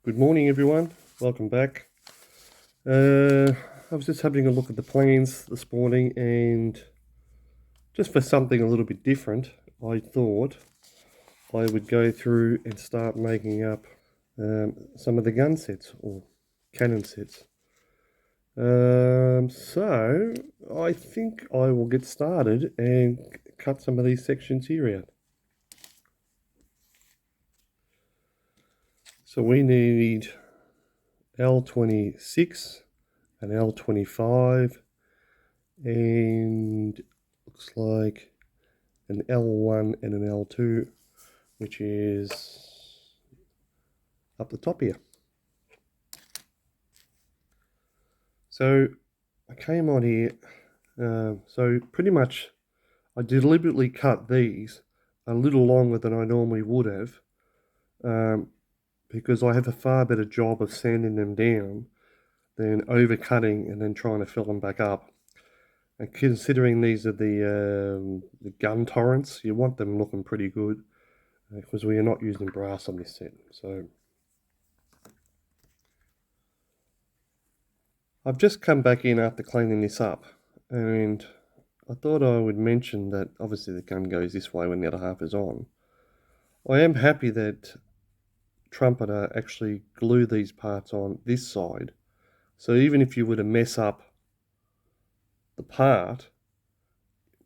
Good morning, everyone. Welcome back. I was just having a look at the plans this morning, and just for something a little bit different, I thought I would go through and start making up some of the gun sets or cannon sets. So I think I will get started and cut some of these sections here out. So we need L26 and L25 and looks like an L1 and an L2, which is up the top here. So I came on here, so pretty much I deliberately cut these a little longer than I normally would have, because I have a far better job of sanding them down than overcutting and then trying to fill them back up. And considering these are the gun torrents, you want them looking pretty good, because we are not using brass on this set. So I've just come back in after cleaning this up, and I thought I would mention that obviously the gun goes this way when the other half is on. I am happy that Trumpeter actually glue these parts on this side, so even if you were to mess up the part,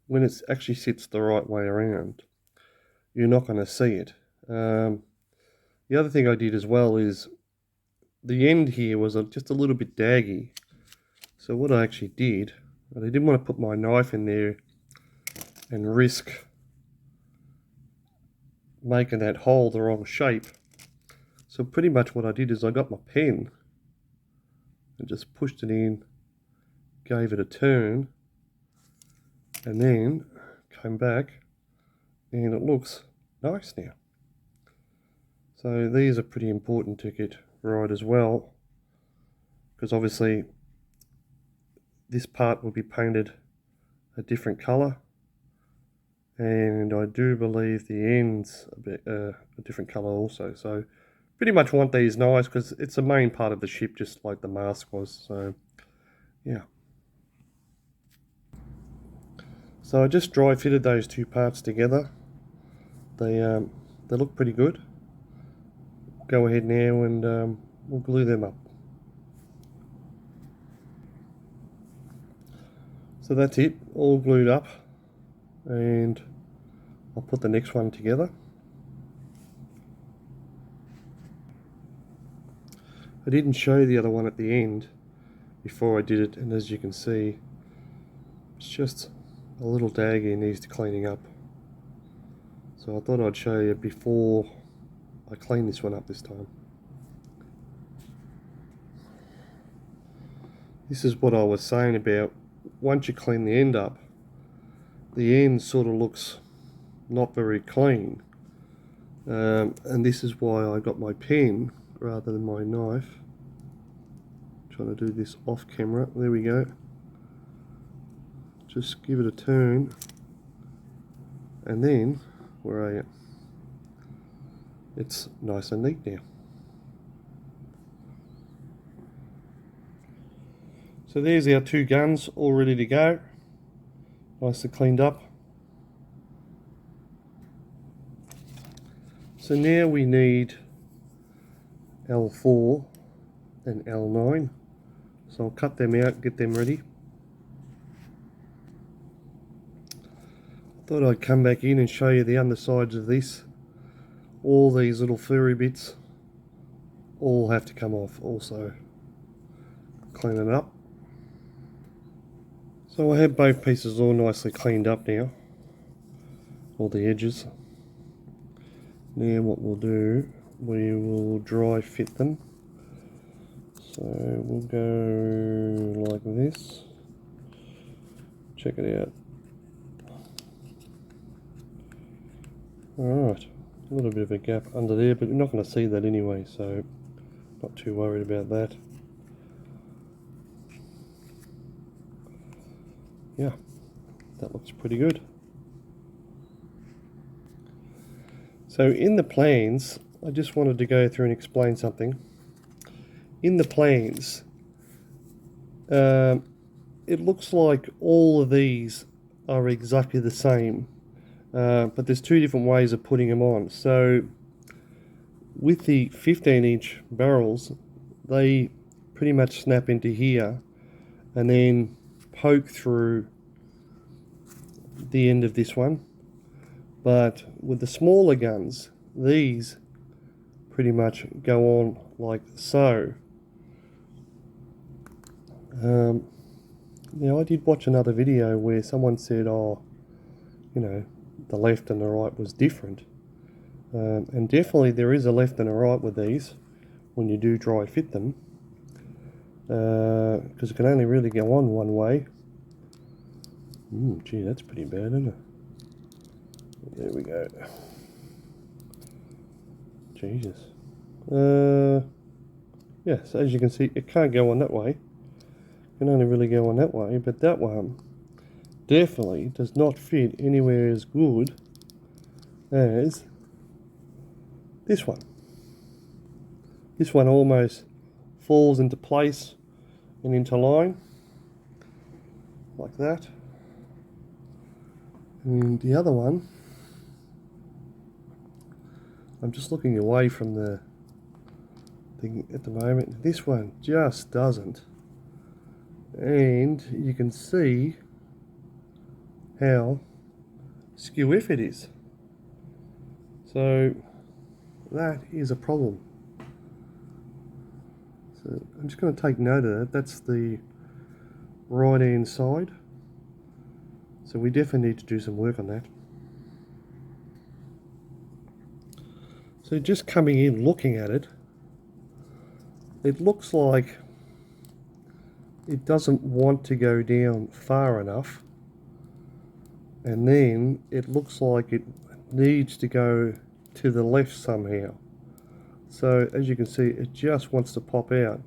when it actually sits the right way around, you're not going to see it. The other thing I did as well is the end here was just a little bit daggy. So what I actually did, I didn't want to put my knife in there and risk making that hole the wrong shape. So pretty much what I did is I got my pen and just pushed it in, gave it a turn, and then came back, and it looks nice now. So these are pretty important to get right as well, because obviously this part will be painted a different colour, and I do believe the ends a different colour also. So pretty much want these nice because it's a main part of the ship, just like the mask was. So yeah. So I just dry fitted those two parts together. They look pretty good. Go ahead now and we'll glue them up. So that's it, all glued up, and I'll put the next one together. I didn't show the other one at the end before I did it, and as you can see, it's just a little daggy and needs cleaning up. So I thought I'd show you before I clean this one up this time. This is what I was saying about once you clean the end up, the end sort of looks not very clean. And this is why I got my pen rather than my knife. Trying to do this off camera. There we go. Just give it a turn, and then where are you? It's nice and neat now. So there's our two guns all ready to go, nicely cleaned up. So now we need L4 and L9. So I'll cut them out, get them ready. Thought I'd come back in and show you the undersides of this. All these little furry bits all have to come off also. Clean it up. So I have both pieces all nicely cleaned up now, all the edges. Now what we'll do, we will dry fit them. So we'll go like this. Check it out. Alright, a little bit of a gap under there, but you're not going to see that anyway, so not too worried about that. Yeah, that looks pretty good. So in the plans, I just wanted to go through and explain something. in the plans, it looks like all of these are exactly the same, but there's two different ways of putting them on. So with the 15-inch barrels, they pretty much snap into here and then poke through the end of this one. But with the smaller guns, these pretty much go on like so. Now I did watch another video where someone said, oh, you know, the left and the right was different. And definitely there is a left and a right with these when you do dry fit them, because it can only really go on one way. Gee, that's pretty bad, isn't it? There we go. Jesus. Yeah, so as you can see, it can't go on that way. It can only really go on that way, but that one definitely does not fit anywhere as good as this one. This one almost falls into place and into line like that. And the other one, I'm just looking away from the thing at the moment. This one just doesn't. And you can see how skew-if it is. So that is a problem. So I'm just going to take note of that. That's the right hand side. So we definitely need to do some work on that. So just coming in, looking at it, it looks like it doesn't want to go down far enough, and then it looks like it needs to go to the left somehow. So as you can see, it just wants to pop out.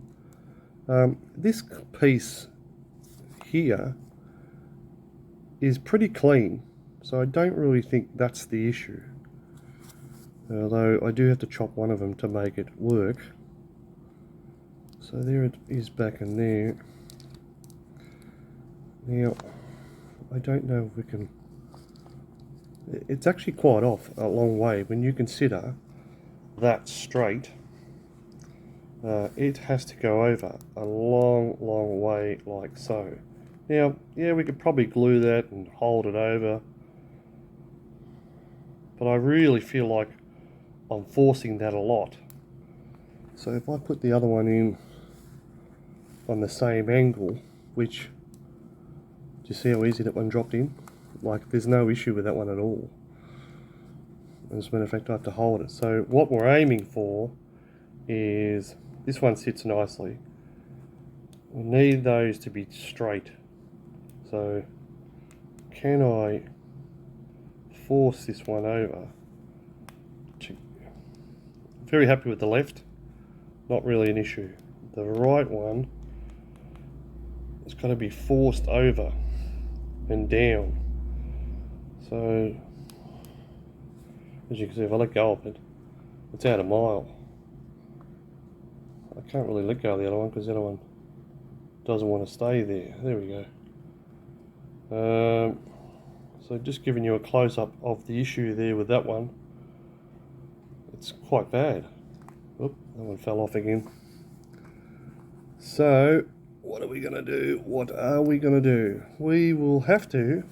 This piece here is pretty clean, so I don't really think that's the issue, although I do have to chop one of them to make it work. So there it is back in there. Now I don't know if we can, it's actually quite off a long way when you consider that straight. It has to go over a long way like so. Now, yeah, we could probably glue that and hold it over, but I really feel like I'm forcing that a lot. So if I put the other one in on the same angle, which, do you see how easy that one dropped in? Like, there's no issue with that one at all. As a matter of fact, I have to hold it. So what we're aiming for is, this one sits nicely. We need those to be straight. So can I force this one over? Very happy with the left, not really an issue. The right one has got to be forced over and down. So as you can see, if I let go of it, it's out a mile. I can't really let go of the other one because the other one doesn't want to stay there. There we go. So just giving you a close-up of the issue there with that one. It's quite bad. Oop, that one fell off again. So what are we going to do? What are we going to do? We will have to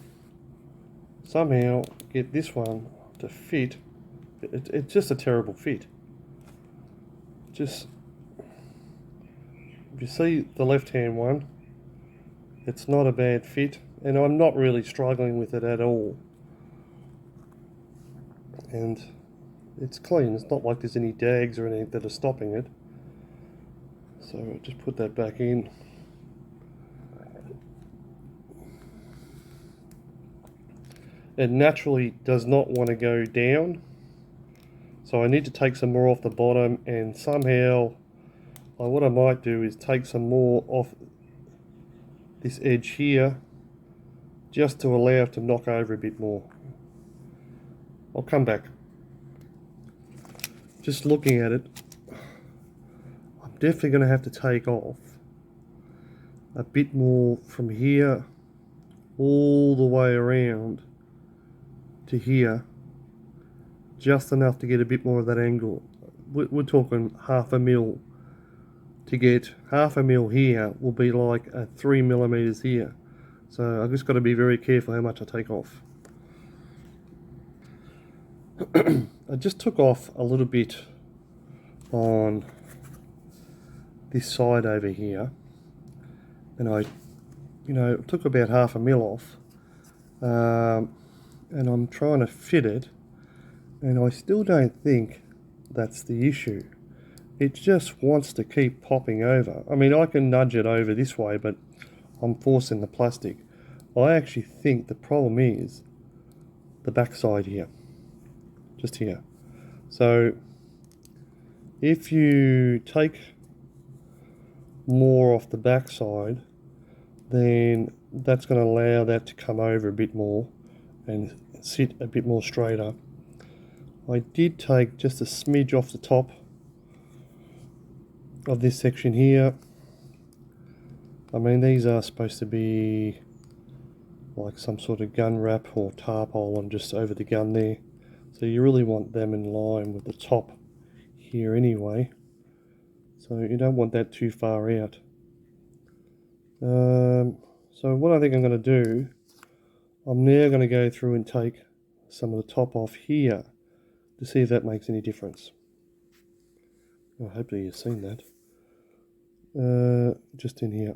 somehow get this one to fit. It's just a terrible fit. Just, if you see the left-hand one, it's not a bad fit, and I'm not really struggling with it at all. And it's clean. It's not like there's any dags or anything that are stopping it. So I'll just put that back in. It naturally does not want to go down, so I need to take some more off the bottom, and somehow what I might do is take some more off this edge here just to allow it to knock over a bit more. I'll come back. Just looking at it, I'm definitely going to have to take off a bit more from here all the way around to here, just enough to get a bit more of that angle. We're talking 1/2 mil. To get 1/2 mil here will be like 3 millimeters here. So I've just got to be very careful how much I take off. I just took off a little bit on this side over here, and I took about 1/2 mil off, and I'm trying to fit it, and I still don't think that's the issue. It just wants to keep popping over. I mean, I can nudge it over this way, but I'm forcing the plastic. I actually think the problem is the back side here, just here. So if you take more off the back side, then that's going to allow that to come over a bit more and sit a bit more straighter. I did take just a smidge off the top of this section here. I mean, these are supposed to be like some sort of gun wrap or tarpaulin just over the gun there, so you really want them in line with the top here anyway, so you don't want that too far out. So what I think I'm going to do, I'm now going to go through and take some of the top off here to see if that makes any difference. Well, hopefully you've seen that. Just in here.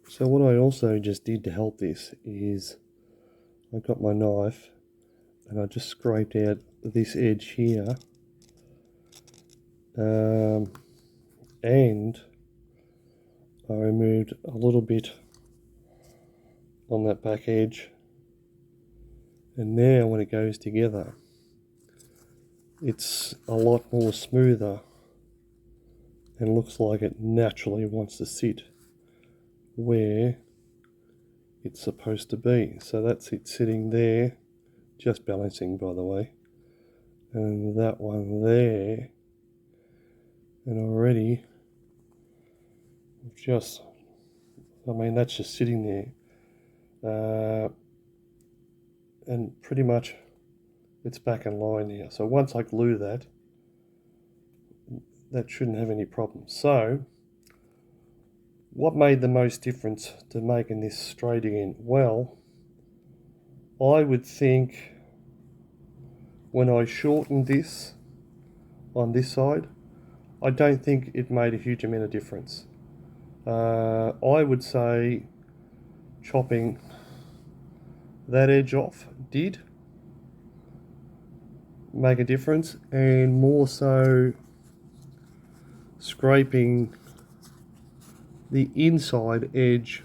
So what I also just did to help this is I got my knife and I just scraped out this edge here, and I removed a little bit on that back edge, and now when it goes together it's a lot more smoother and looks like it naturally wants to sit where it's supposed to be. So that's it sitting there, just balancing by the way, and that one there, and already just, I mean, that's just sitting there, and pretty much it's back in line here. So once I glue that, that shouldn't have any problems. So what made the most difference to making this straight again? Well, I would think when I shortened this on this side, I don't think it made a huge amount of difference. I would say chopping that edge off did make a difference, and more so scraping the inside edge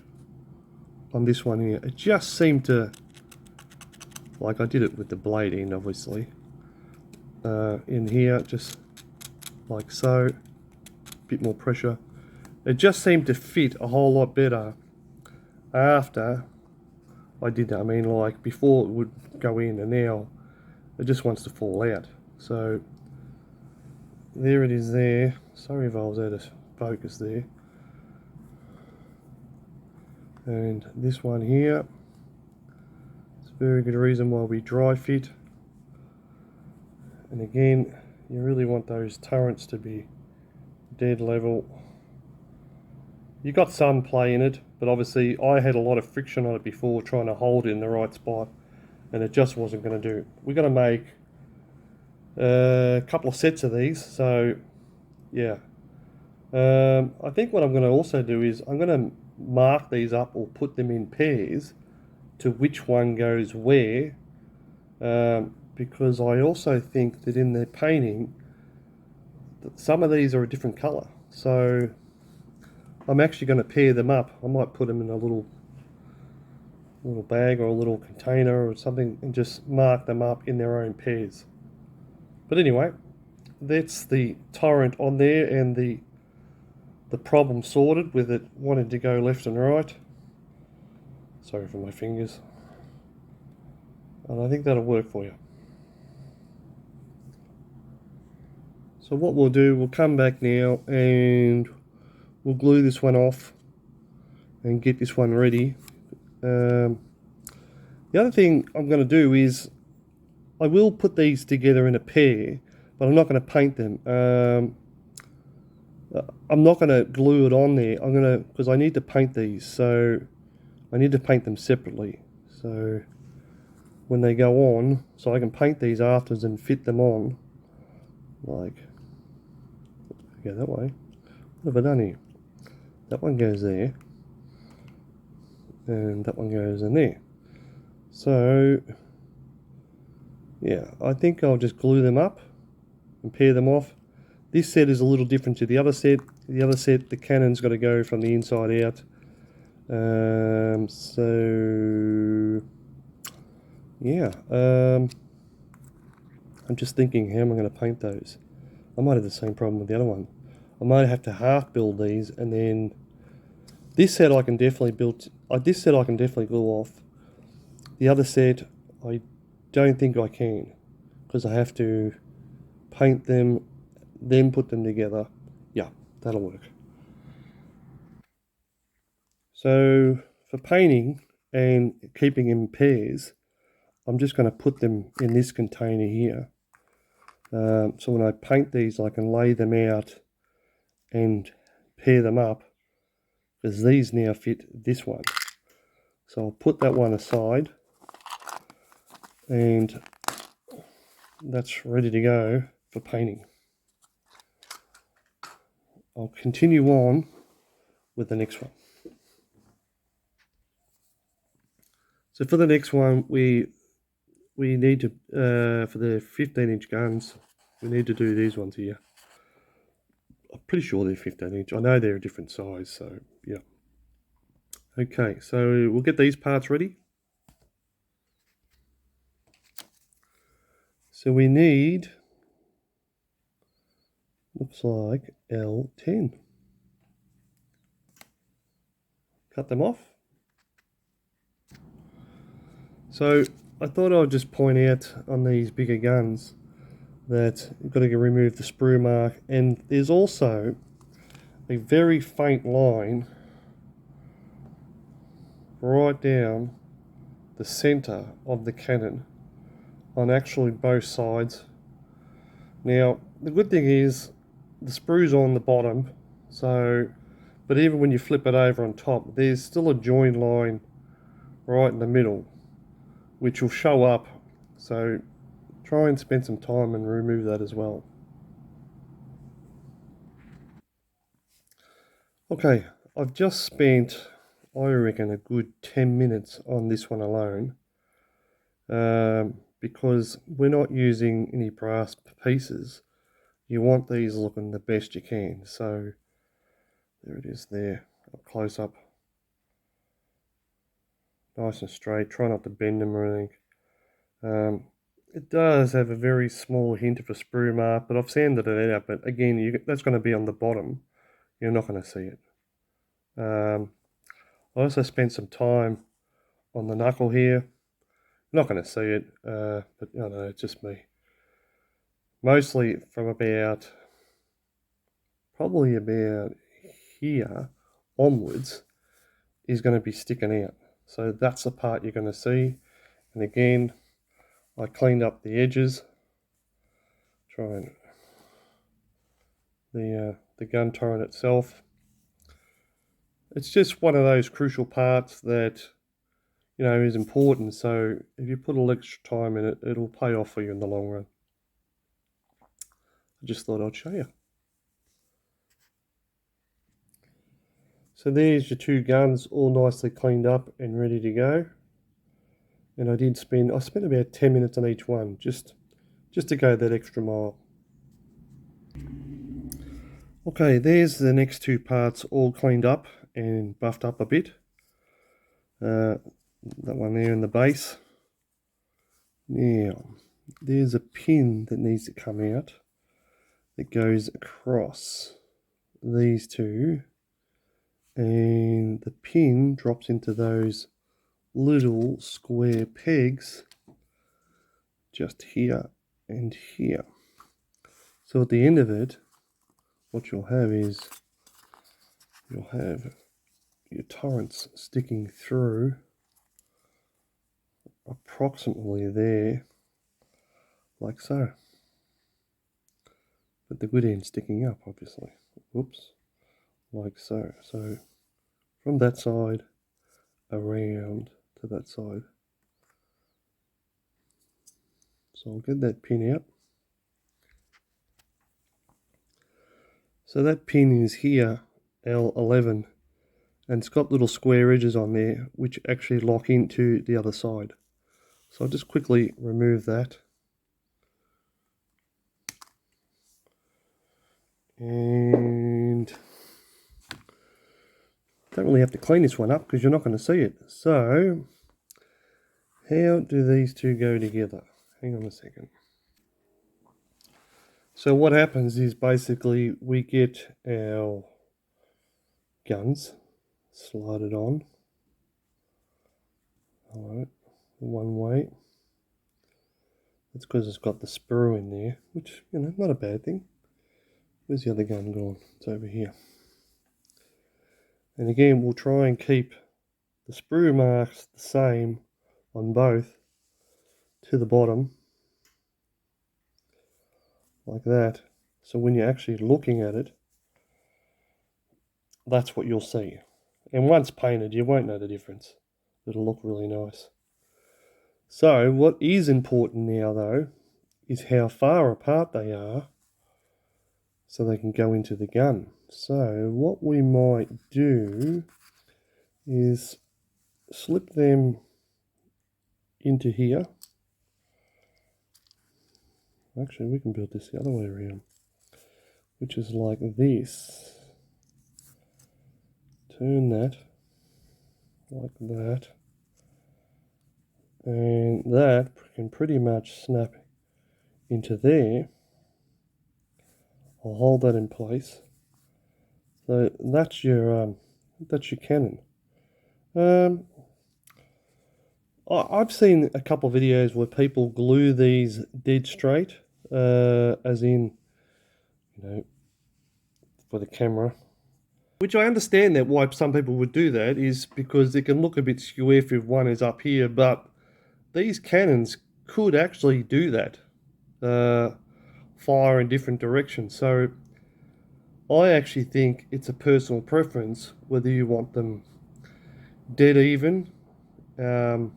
on this one here. It just seemed to, like, I did it with the blade end obviously, in here, just like so, bit more pressure. It just seemed to fit a whole lot better after I did that. I mean, like before it would go in, and now it just wants to fall out. So there it is there. Sorry if I was out of focus there. And this one here, it's a very good reason why we dry fit. And again, you really want those turrets to be dead level. You got some play in it, but obviously I had a lot of friction on it before trying to hold it in the right spot, and it just wasn't going to do. We're going to make a couple of sets of these, so yeah. I think what I'm going to also do is I'm going to mark these up or put them in pairs to which one goes where, because I also think that in the painting that some of these are a different color, so I'm actually going to pair them up. I might put them in a little bag or a little container or something and just mark them up in their own pairs. But anyway, that's the torrent on there, and the problem sorted with it wanting to go left and right. Sorry for my fingers. And I think that'll work for you. So what we'll do, we'll come back now and we'll glue this one off and get this one ready. The other thing I'm going to do is I will put these together in a pair, but I'm not going to paint them. I'm not going to glue it on there. I'm going to, because I need to paint these, so I need to paint them separately. So when they go on, so I can paint these afterwards and fit them on. Like, go that way. What have I done here? That one goes there, and that one goes in there. So yeah, I think I'll just glue them up and pair them off. This set is a little different to the other set. The other set, the cannon's got to go from the inside out. So yeah, I'm just thinking, how am I going to paint those? I might have the same problem with the other one. I might have to half build these, and then this set I can definitely build. This set I can definitely glue off. The other set I don't think I can, because I have to paint them, then put them together. Yeah, that'll work. So for painting and keeping in pairs, I'm just going to put them in this container here. So when I paint these, I can lay them out and pair them up, because these now fit this one. So I'll put that one aside, and that's ready to go for painting. I'll continue on with the next one. So for the next one, we need to, for the 15-inch guns, we need to do these ones here. I'm pretty sure they're 15-inch. I know they're a different size, so yeah. Okay, so we'll get these parts ready. So we need, looks like L10. Cut them off. So I thought I'd just point out on these bigger guns that you've got to remove the sprue mark, and there's also a very faint line right down the center of the cannon on actually both sides. Now the good thing is the sprue's on the bottom, so but even when you flip it over on top, there's still a join line right in the middle which will show up, so try and spend some time and remove that as well. Okay, I've just spent, I reckon, a good 10 minutes on this one alone, because we're not using any brass pieces. You want these looking the best you can. So there it is there, up close up. Nice and straight, try not to bend them or anything. It does have a very small hint of a sprue mark, but I've sanded it out. But again, that's going to be on the bottom. You're not going to see it. I also spent some time on the knuckle here. Not going to see it, but I don't know, it's just me. Mostly from probably about here onwards is going to be sticking out. So that's the part you're going to see. And again, I cleaned up the edges. Trying the gun turret itself. It's just one of those crucial parts that, you know, is important. So if you put a little extra time in it, it'll pay off for you in the long run. I just thought I'd show you. So there's your two guns all nicely cleaned up and ready to go. And I spent about 10 minutes on each one, just to go that extra mile. Okay, there's the next two parts all cleaned up and buffed up a bit. That one there in the base. Now, there's a pin that needs to come out that goes across these two, and the pin drops into those little square pegs just here and here. So at the end of it, what you'll have is you'll have your torrents sticking through approximately there, like so. But the good end sticking up, obviously. Whoops. Like so. So from that side around to that side. So I'll get that pin out. So that pin is here, L11, and it's got little square edges on there which actually lock into the other side. So I'll just quickly remove that. And don't really have to clean this one up because you're not going to see it. So how do these two go together? Hang on a second. So what happens is basically we get our guns slided on. Alright, one way. That's because it's got the sprue in there, which, you know, not a bad thing. Where's the other gun gone? It's over here. And again, we'll try and keep the sprue marks the same on both to the bottom, like that. So when you're actually looking at it, that's what you'll see. And once painted, you won't know the difference. It'll look really nice. So what is important now, though, is how far apart they are so they can go into the gun. So what we might do is slip them into here. Actually, we can build this the other way around, which is like this. Turn that like that, and that can pretty much snap into there. I'll hold that in place. So that's your cannon. I've seen a couple of videos where people glue these dead straight, as in, you know, for the camera. Which I understand that why some people would do that is because it can look a bit skew if one is up here, but these cannons could actually do that, fire in different directions. So I actually think it's a personal preference whether you want them dead even, and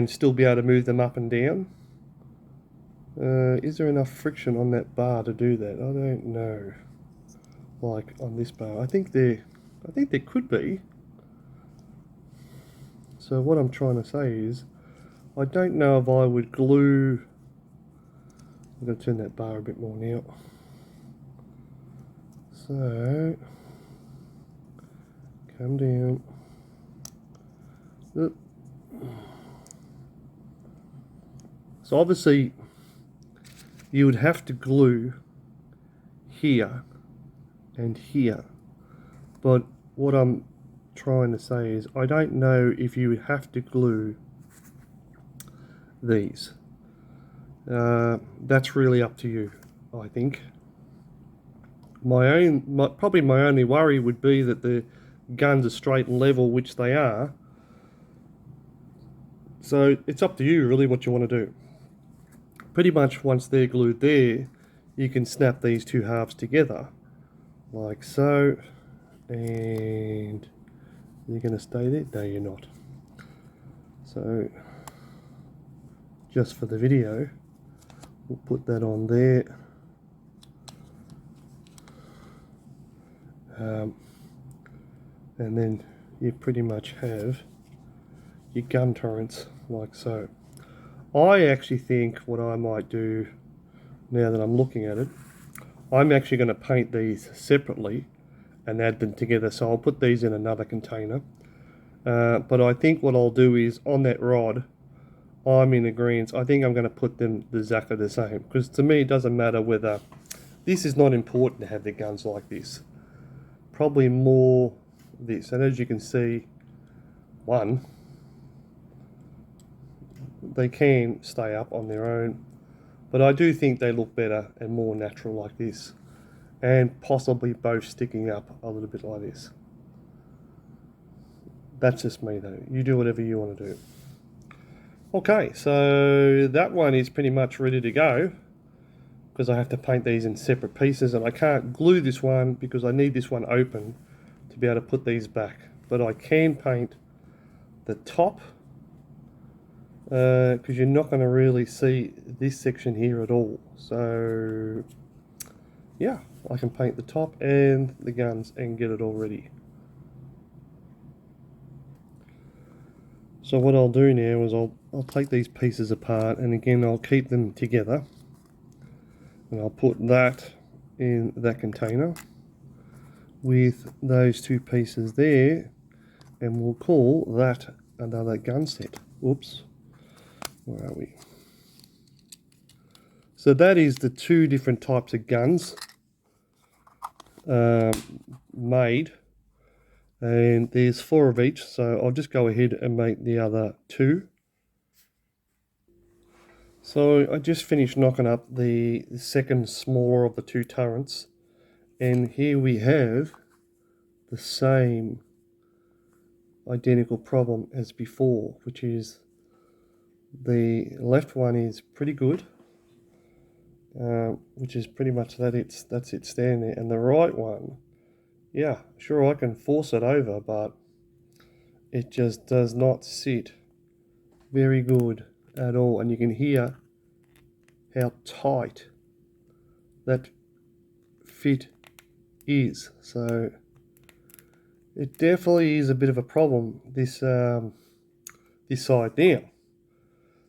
still be able to move them up and down. Is there enough friction on that bar to do that? I don't know. Like on this bar, I think there could be. So what I'm trying to say is, I don't know if I would glue. I'm going to turn that bar a bit more now. So come down. Oop. So obviously you would have to glue here and here, but what I'm trying to say is I don't know if you would have to glue these. That's really up to you, I think. Probably my only worry would be that the guns are straight and level, which they are. So it's up to you really what you want to do. Pretty much once they're glued there, you can snap these two halves together like so, and you're going to stay there? No, you're not. So just for the video, we'll put that on there. And then you pretty much have your gun turrets like so. I actually think what I might do, now that I'm looking at it, I'm actually going to paint these separately and add them together. So I'll put these in another container. But I think what I'll do is on that rod, I'm in agreement. I think I'm going to put them exactly the same, because to me it doesn't matter whether, this is not important to have the guns like this. Probably more this. And as you can see, they can stay up on their own. But I do think they look better and more natural like this, and possibly both sticking up a little bit like this. That's just me though. You do whatever you want to do. Okay, so that one is pretty much ready to go, because I have to paint these in separate pieces, and I can't glue this one because I need this one open to be able to put these back. But I can paint the top, because you're not going to really see this section here at all. So yeah, I can paint the top and the guns and get it all ready. So what I'll do now is I'll take these pieces apart, and again I'll keep them together, and I'll put that in that container with those two pieces there, and we'll call that another gun set. Oops, where are we? So that is the two different types of guns made, and there's 4 of each, so I'll just go ahead and make the other 2. So I just finished knocking up the second smaller of the 2 turrets, and here we have the same identical problem as before, which is the left one is pretty good, which is pretty much that's it standing there, and the right one, yeah, sure, I can force it over, but it just does not sit very good at all, and you can hear how tight that fit is. So it definitely is a bit of a problem, this this side. Now,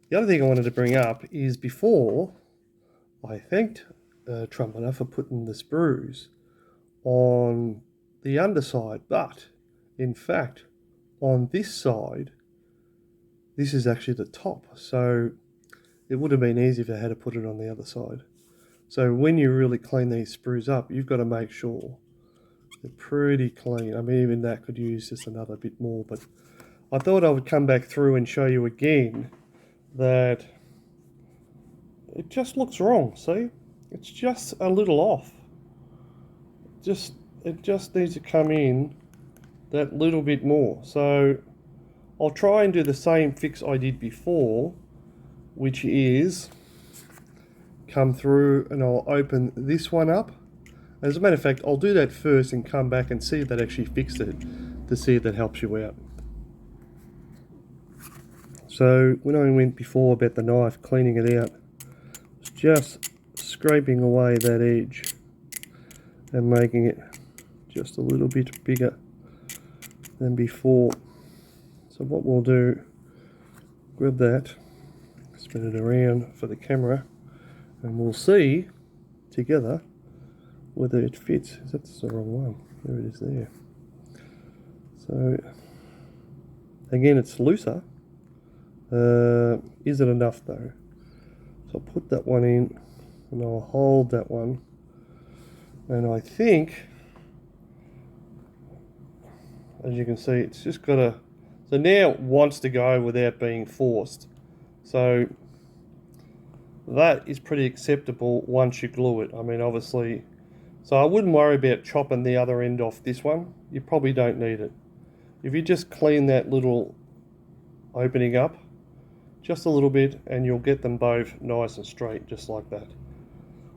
the other thing I wanted to bring up is, before I thanked Trumpeter for putting the sprues on the underside, but in fact on this side this is actually the top, so it would have been easy if I had to put it on the other side. So when you really clean these sprues up, you've got to make sure they're pretty clean. I mean, even that could use just another bit more, but I thought I would come back through and show you again that it just looks wrong. See, it's just a little off. It just needs to come in that little bit more. So I'll try and do the same fix I did before, which is come through and I'll open this one up. As a matter of fact, I'll do that first and come back and see if that actually fixed it, to see if that helps you out. So when I went before about the knife, cleaning it out, it's just scraping away that edge and making it just a little bit bigger than before. So what we'll do, grab that, spin it around for the camera, and we'll see together whether it fits. That's the wrong one. There it is there. So again, it's looser. Is it enough though? So I'll put that one in and I'll hold that one, and I think, as you can see, it's just got to, so now it wants to go without being forced. So that is pretty acceptable once you glue it. I mean, obviously, so I wouldn't worry about chopping the other end off this one. You probably don't need it. If you just clean that little opening up just a little bit, and you'll get them both nice and straight, just like that.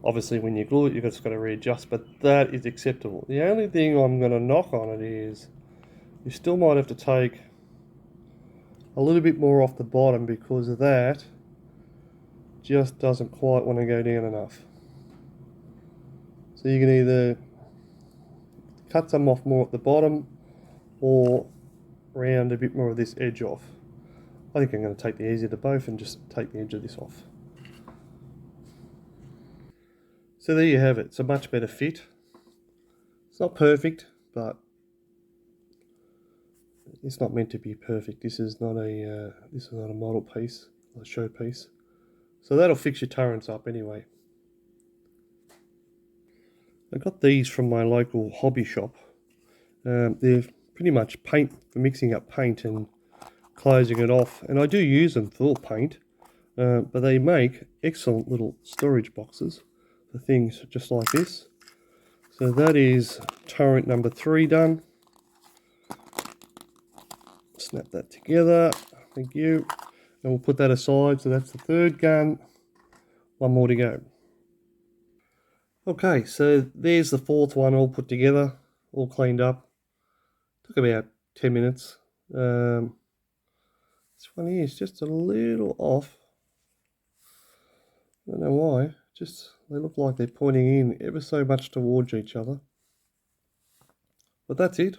Obviously, when you glue it, you've just got to readjust, but that is acceptable. The only thing I'm going to knock on it is you still might have to take a little bit more off the bottom, because of that just doesn't quite want to go down enough. So you can either cut some off more at the bottom or round a bit more of this edge off. I think I'm going to take the easier of both and just take the edge of this off. So there you have it. It's a much better fit. It's not perfect, but it's not meant to be perfect. This is not a model piece, a show piece. So that'll fix your turrets up anyway. I got these from my local hobby shop. They're pretty much paint for mixing up paint and closing it off, and I do use them for paint. But they make excellent little storage boxes for things just like this. So that is turret number 3 done. Snap that together. Thank you. And we'll put that aside. So that's the 3rd gun. One more to go. Okay, so there's the 4th one all put together, all cleaned up. Took about 10 minutes. This one here is just a little off. I don't know why. Just they look like they're pointing in ever so much towards each other. But that's it.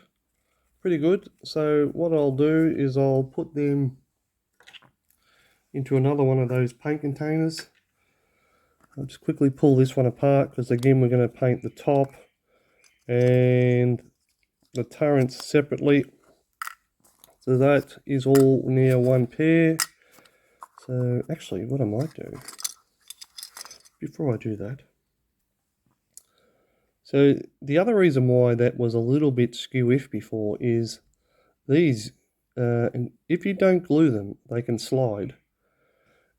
Pretty good. So what I'll do is I'll put them into another one of those paint containers. I'll just quickly pull this one apart because again we're going to paint the top and the turrets separately. So that is all now one pair. So actually what I might do before I do that. So the other reason why that was a little bit skew-if before is these, and if you don't glue them, they can slide.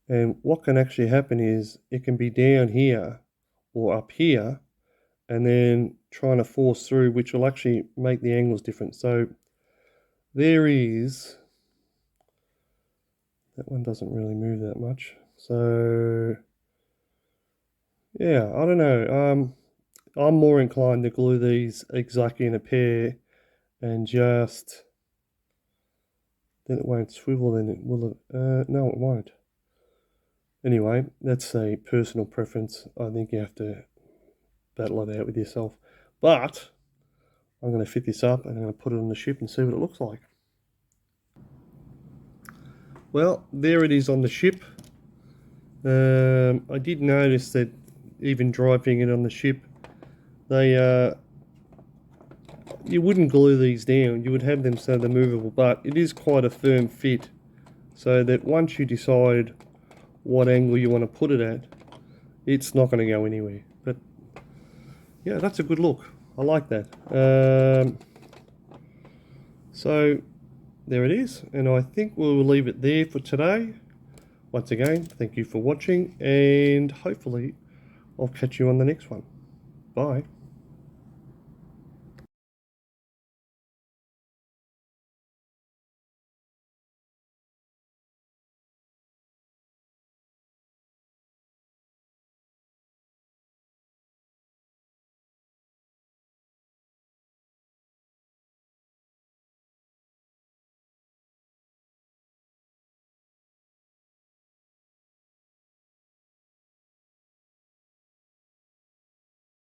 And what can actually happen is it can be down here or up here and then trying to force through, which will actually make the angles different. So there is, that one doesn't really move that much. So yeah, I don't know. I'm more inclined to glue these exactly in a pair and just, then it won't swivel, then it will, no it won't. Anyway, that's a personal preference. I think you have to battle it out with yourself. But I'm going to fit this up and I'm going to put it on the ship and see what it looks like. Well, there it is on the ship. I did notice that even driving it on the ship, they you wouldn't glue these down. You would have them so they're movable, but it is quite a firm fit, so that once you decide what angle you want to put it at, it's not going to go anywhere. But yeah, that's a good look. I like that. So there it is, and I think we'll leave it there for today. Once again, thank you for watching, and hopefully I'll catch you on the next one. Bye.